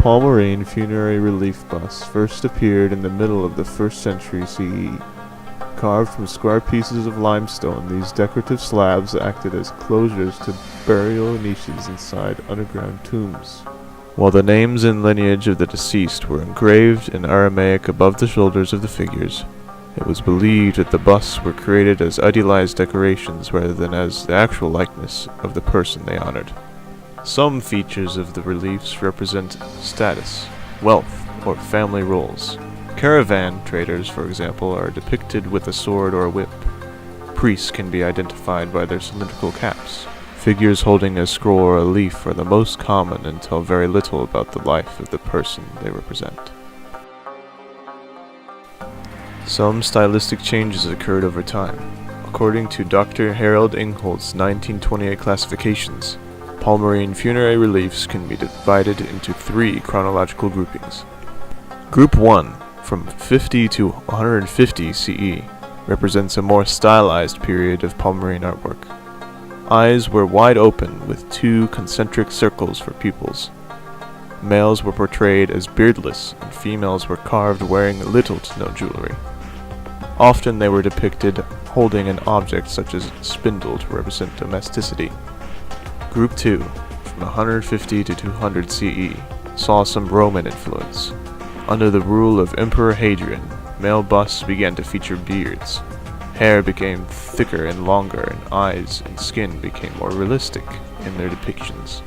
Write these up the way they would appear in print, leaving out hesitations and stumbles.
Palmyra funerary relief bust first appeared in the middle of the 1st century CE. Carved from square pieces of limestone, these decorative slabs acted as closures to burial niches inside underground tombs. While the names and lineage of the deceased were engraved in Aramaic above the shoulders of the figures, it was believed that the busts were created as idealized decorations rather than as the actual likeness of the person they honored. Some features of the reliefs represent status, wealth, or family roles. Caravan traders, for example, are depicted with a sword or a whip. Priests can be identified by their cylindrical caps. Figures holding a scroll or a leaf are the most common and tell very little about the life of the person they represent. Some stylistic changes occurred over time. According to Dr. Harold Ingholt's 1928 classifications, Palmyra funerary reliefs can be divided into 3 chronological groupings. Group 1, from 50 to 150 CE, represents a more stylized period of Palmyra artwork. Eyes were wide open with 2 concentric circles for pupils. Males were portrayed as beardless, and females were carved wearing little to no jewelry. Often they were depicted holding an object such as a spindle to represent domesticity. Group 2, from 150 to 200 CE, saw some Roman influence. Under the rule of Emperor Hadrian, male busts began to feature beards. Hair became thicker and longer, and eyes and skin became more realistic in their depictions.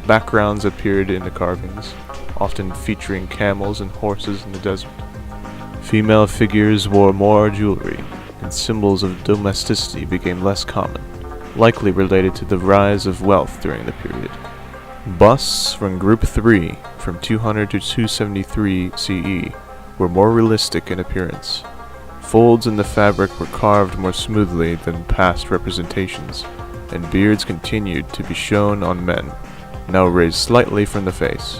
Backgrounds appeared in the carvings, often featuring camels and horses in the desert. Female figures wore more jewelry, and symbols of domesticity became less common, likely related to the rise of wealth during the period. Busts from Group 3, from 200 to 273 CE, were more realistic in appearance. Folds in the fabric were carved more smoothly than past representations, and beards continued to be shown on men, now raised slightly from the face.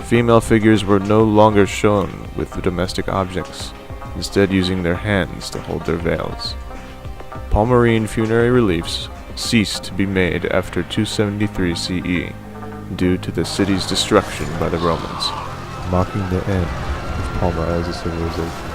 Female figures were no longer shown with the domestic objects, instead using their hands to hold their veils. Palmyra funerary reliefs ceased to be made after 273 CE due to the city's destruction by the Romans, marking the end of Palmyra as a civilization.